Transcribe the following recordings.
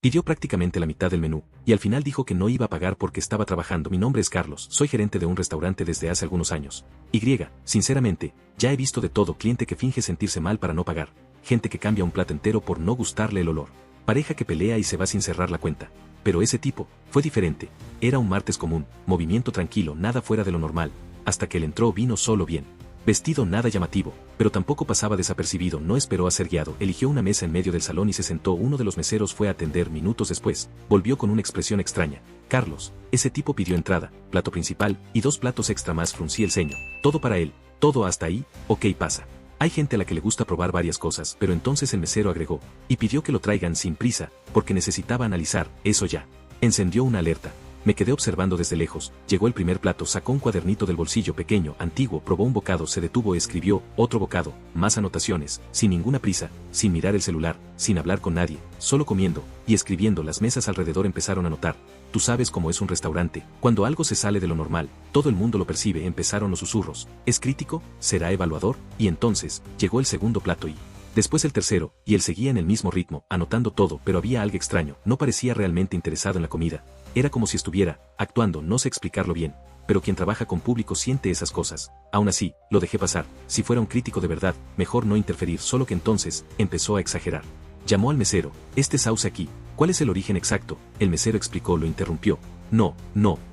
Pidió prácticamente la mitad del menú, y al final dijo que no iba a pagar porque estaba trabajando. Mi nombre es Carlos, soy gerente de un restaurante desde hace algunos años. Sinceramente, ya he visto de todo: cliente que finge sentirse mal para no pagar, gente que cambia un plato entero por no gustarle el olor, pareja que pelea y se va sin cerrar la cuenta. Pero ese tipo fue diferente. Era un martes común, movimiento tranquilo, nada fuera de lo normal. Hasta que él entró vino solo bien. Vestido nada llamativo, pero tampoco pasaba desapercibido. No esperó a ser guiado, eligió una mesa en medio del salón y se sentó. Uno de los meseros fue a atender. Minutos después, volvió con una expresión extraña. Carlos, ese tipo pidió entrada, plato principal y 2 platos extra más. Fruncí el ceño. Todo para él, todo hasta ahí. Ok, pasa. Hay gente a la que le gusta probar varias cosas, pero entonces el mesero agregó, y pidió que lo traigan sin prisa, porque necesitaba analizar eso ya. Encendió una alerta. Me quedé observando desde lejos. Llegó el primer plato, sacó un cuadernito del bolsillo pequeño, antiguo, probó un bocado, se detuvo, escribió otro bocado, más anotaciones, sin ninguna prisa, sin mirar el celular, sin hablar con nadie, solo comiendo y escribiendo. Las mesas alrededor empezaron a notar. Tú sabes cómo es un restaurante, cuando algo se sale de lo normal, todo el mundo lo percibe. Empezaron los susurros. ¿Es crítico? ¿Será evaluador? Y entonces, llegó el segundo plato y después el tercero, y él seguía en el mismo ritmo, anotando todo, pero había algo extraño. No parecía realmente interesado en la comida. Era como si estuviera actuando, no sé explicarlo bien, pero quien trabaja con público siente esas cosas. Aún así, lo dejé pasar. Si fuera un crítico de verdad, mejor no interferir. Solo que entonces, empezó a exagerar. Llamó al mesero. Este sauce aquí, ¿cuál es el origen exacto? El mesero explicó. Lo interrumpió. No,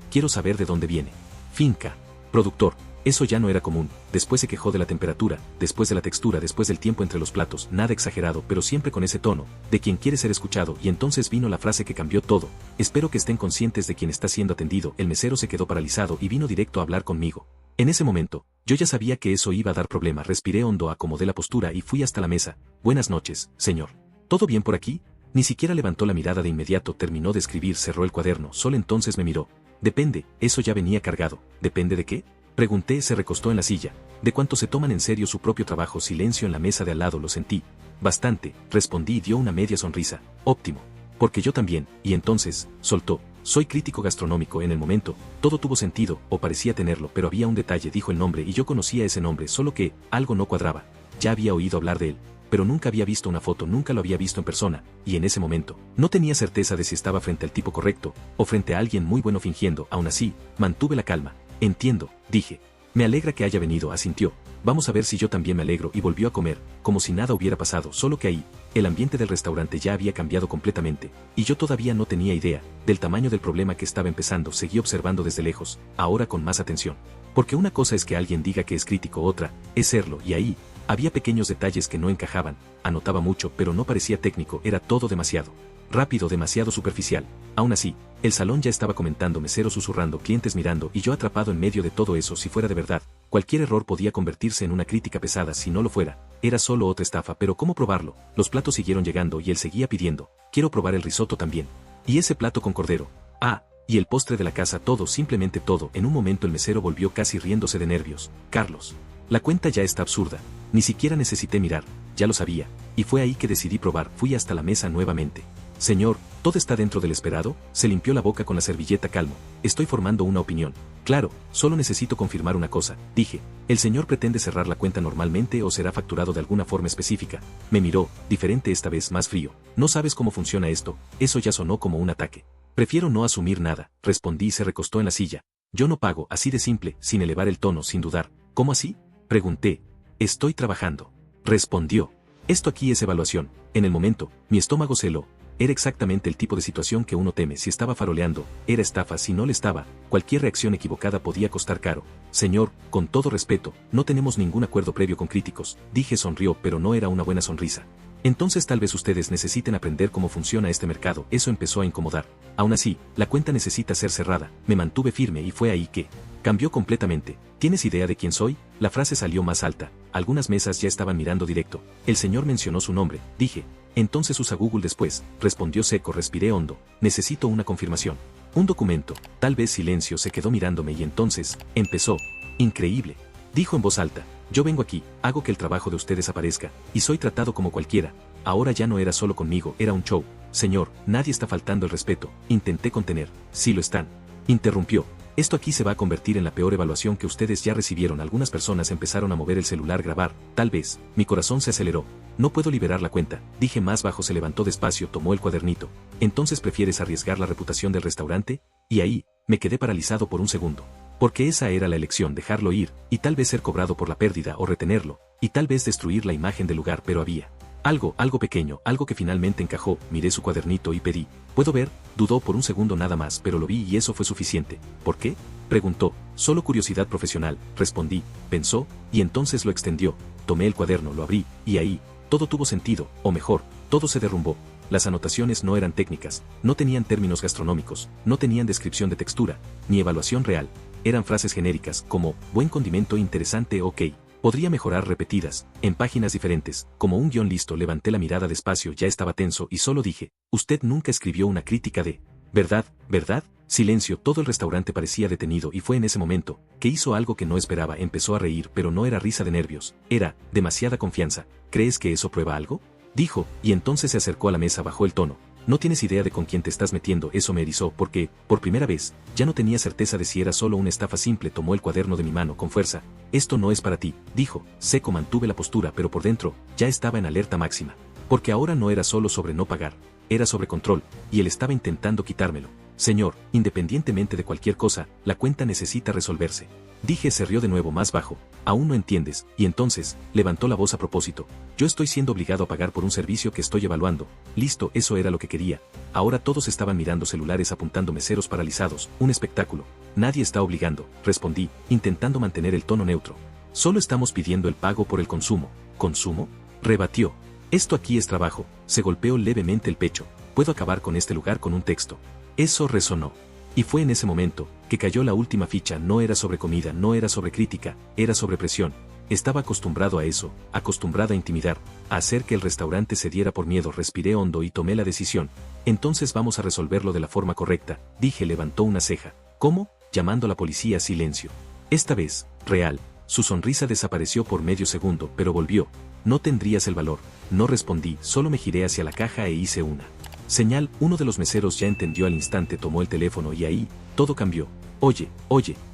quiero saber de dónde viene. Finca. Productor. Eso ya no era común. Después se quejó de la temperatura, después de la textura, después del tiempo entre los platos. Nada exagerado, pero siempre con ese tono de quien quiere ser escuchado. Y entonces vino la frase que cambió todo. Espero que estén conscientes de quien está siendo atendido. El mesero se quedó paralizado y vino directo a hablar conmigo. En ese momento, yo ya sabía que eso iba a dar problema. Respiré hondo, acomodé la postura y fui hasta la mesa. Buenas noches, señor. ¿Todo bien por aquí? Ni siquiera levantó la mirada de inmediato. Terminó de escribir, cerró el cuaderno. Solo entonces me miró. Depende, eso ya venía cargado. ¿Depende de qué? Pregunté. Se recostó en la silla. ¿De cuánto se toman en serio su propio trabajo? Silencio en la mesa de al lado. Lo sentí. Bastante, respondí y dio una media sonrisa. Óptimo. Porque yo también. Y entonces, soltó. Soy crítico gastronómico. En el momento, todo tuvo sentido, o parecía tenerlo, pero había un detalle. Dijo el nombre y yo conocía ese nombre, solo que algo no cuadraba. Ya había oído hablar de él, pero nunca había visto una foto, nunca lo había visto en persona, y en ese momento, no tenía certeza de si estaba frente al tipo correcto, o frente a alguien muy bueno fingiendo. Aún así, mantuve la calma. Entiendo, dije. Me alegra que haya venido, asintió. Vamos a ver si yo también me alegro. Y volvió a comer, como si nada hubiera pasado. Solo que ahí, el ambiente del restaurante ya había cambiado completamente, y yo todavía no tenía idea del tamaño del problema que estaba empezando. Seguí observando desde lejos, ahora con más atención. Porque una cosa es que alguien diga que es crítico, otra es serlo, y ahí había pequeños detalles que no encajaban. Anotaba mucho, pero no parecía técnico. Era todo demasiado rápido, demasiado superficial. Aún así, el salón ya estaba comentando, meseros susurrando, clientes mirando, y yo atrapado en medio de todo eso. Si fuera de verdad, cualquier error podía convertirse en una crítica pesada. Si no lo fuera, era solo otra estafa. Pero ¿cómo probarlo? Los platos siguieron llegando y él seguía pidiendo. Quiero probar el risotto también. Y ese plato con cordero. Ah, y el postre de la casa. Todo, simplemente todo. En un momento el mesero volvió, casi riéndose de nervios. Carlos, la cuenta ya está absurda. Ni siquiera necesité mirar, ya lo sabía. Y fue ahí que decidí probar. Fui hasta la mesa nuevamente. Señor, ¿todo está dentro del esperado? Se limpió la boca con la servilleta. Calmo. Estoy formando una opinión. Claro, solo necesito confirmar una cosa, dije. ¿El señor pretende cerrar la cuenta normalmente o será facturado de alguna forma específica? Me miró, diferente esta vez, más frío. ¿No sabes cómo funciona esto? Eso ya sonó como un ataque. Prefiero no asumir nada, respondí y se recostó en la silla. Yo no pago, así de simple, sin elevar el tono, sin dudar. ¿Cómo así? Pregunté. Estoy trabajando. Respondió. Esto aquí es evaluación. En el momento, mi estómago se heló. Era exactamente el tipo de situación que uno teme. Si estaba faroleando, era estafa. Si no le estaba, cualquier reacción equivocada podía costar caro. Señor, con todo respeto, no tenemos ningún acuerdo previo con críticos, dije. Sonrió, pero no era una buena sonrisa. Entonces tal vez ustedes necesiten aprender cómo funciona este mercado. Eso empezó a incomodar. Aún así, la cuenta necesita ser cerrada. Me mantuve firme y fue ahí que cambió completamente. ¿Tienes idea de quién soy? La frase salió más alta. Algunas mesas ya estaban mirando directo. El señor mencionó su nombre, dije. Entonces usa Google después, respondió seco. Respiré hondo. Necesito una confirmación. Un documento. Tal vez silencio. Se quedó mirándome y entonces empezó. Increíble, dijo en voz alta. Yo vengo aquí, hago que el trabajo de ustedes aparezca, y soy tratado como cualquiera. Ahora ya no era solo conmigo, era un show. Señor, nadie está faltando el respeto. Intenté contener. Sí lo están. Interrumpió. Esto aquí se va a convertir en la peor evaluación que ustedes ya recibieron. Algunas personas empezaron a mover el celular, grabar, tal vez. Mi corazón se aceleró. No puedo liberar la cuenta, dije más bajo. Se levantó despacio, tomó el cuadernito. ¿Entonces prefieres arriesgar la reputación del restaurante? Y ahí, me quedé paralizado por un segundo. Porque esa era la elección, dejarlo ir, y tal vez ser cobrado por la pérdida o retenerlo, y tal vez destruir la imagen del lugar, pero había algo pequeño, algo que finalmente encajó. Miré su cuadernito y pedí. ¿Puedo ver? Dudó por un segundo nada más, pero lo vi y eso fue suficiente. ¿Por qué? Preguntó. Solo curiosidad profesional, respondí. Pensó, y entonces lo extendió. Tomé el cuaderno, lo abrí, y ahí, todo tuvo sentido, o mejor, todo se derrumbó. Las anotaciones no eran técnicas, no tenían términos gastronómicos, no tenían descripción de textura, ni evaluación real. Eran frases genéricas, como, buen condimento, interesante, ok. Podría mejorar, repetidas, en páginas diferentes, como un guión listo. Levanté la mirada despacio, ya estaba tenso y solo dije, usted nunca escribió una crítica de... ¿Verdad? ¿Verdad? Silencio. Todo el restaurante parecía detenido y fue en ese momento que hizo algo que no esperaba. Empezó a reír, pero no era risa de nervios, era demasiada confianza. ¿Crees que eso prueba algo? Dijo, y entonces se acercó a la mesa, bajó el tono. No tienes idea de con quién te estás metiendo. Eso me erizó porque, por primera vez, ya no tenía certeza de si era solo una estafa simple. Tomó el cuaderno de mi mano con fuerza. Esto no es para ti, dijo. Seco, mantuve la postura, pero por dentro, ya estaba en alerta máxima. Porque ahora no era solo sobre no pagar, era sobre control, y él estaba intentando quitármelo. Señor, independientemente de cualquier cosa, la cuenta necesita resolverse. Dije. Se rió de nuevo más bajo. Aún no entiendes, y entonces, levantó la voz a propósito. Yo estoy siendo obligado a pagar por un servicio que estoy evaluando. Listo, eso era lo que quería. Ahora todos estaban mirando celulares, apuntando, meseros paralizados, un espectáculo. Nadie está obligando, respondí, intentando mantener el tono neutro. Solo estamos pidiendo el pago por el consumo. ¿Consumo? Rebatió. Esto aquí es trabajo. Se golpeó levemente el pecho. Puedo acabar con este lugar con un texto. Eso resonó. Y fue en ese momento que cayó la última ficha. No era sobre comida, no era sobre crítica, era sobre presión. Estaba acostumbrado a eso, acostumbrado a intimidar, a hacer que el restaurante cediera por miedo. Respiré hondo y tomé la decisión. Entonces vamos a resolverlo de la forma correcta, dije. Levantó una ceja. ¿Cómo? Llamando a la policía. Silencio. Esta vez, real. Su sonrisa desapareció por medio segundo, pero volvió. No tendrías el valor. No respondí, solo me giré hacia la caja e hice una señal. Uno de los meseros ya entendió al instante, tomó el teléfono y ahí, todo cambió. Oye,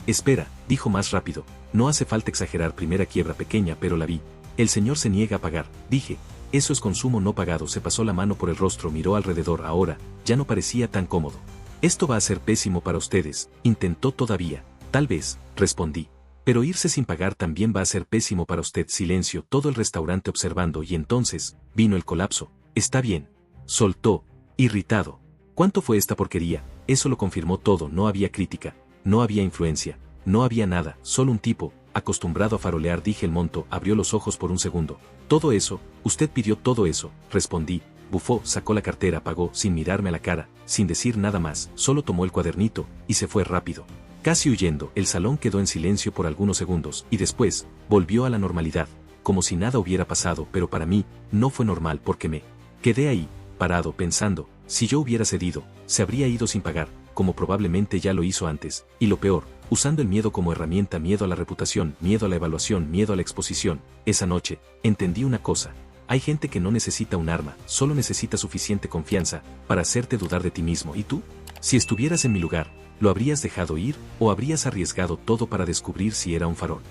espera, dijo más rápido. No hace falta exagerar. Primera quiebra pequeña, pero la vi. El señor se niega a pagar, dije. Eso es consumo no pagado. Se pasó la mano por el rostro, miró alrededor. Ahora, ya no parecía tan cómodo. Esto va a ser pésimo para ustedes, intentó todavía. Tal vez, respondí. Pero irse sin pagar también va a ser pésimo para usted. Silencio, todo el restaurante observando, y entonces, vino el colapso. Está bien. Soltó, irritado. ¿Cuánto fue esta porquería? Eso lo confirmó todo. No había crítica, no había influencia, no había nada, solo un tipo, acostumbrado a farolear. Dije el monto. Abrió los ojos por un segundo. ¿Todo eso? ¿Usted pidió todo eso? Respondí. Bufó, sacó la cartera, pagó, sin mirarme a la cara, sin decir nada más, solo tomó el cuadernito, y se fue rápido. Casi huyendo. El salón quedó en silencio por algunos segundos, y después, volvió a la normalidad, como si nada hubiera pasado. Pero para mí, no fue normal porque me quedé ahí, parado, pensando, si yo hubiera cedido, se habría ido sin pagar, como probablemente ya lo hizo antes, y lo peor, usando el miedo como herramienta. Miedo a la reputación, miedo a la evaluación, miedo a la exposición. Esa noche, entendí una cosa. Hay gente que no necesita un arma, solo necesita suficiente confianza para hacerte dudar de ti mismo. ¿Y tú? Si estuvieras en mi lugar, ¿lo habrías dejado ir, o habrías arriesgado todo para descubrir si era un farol?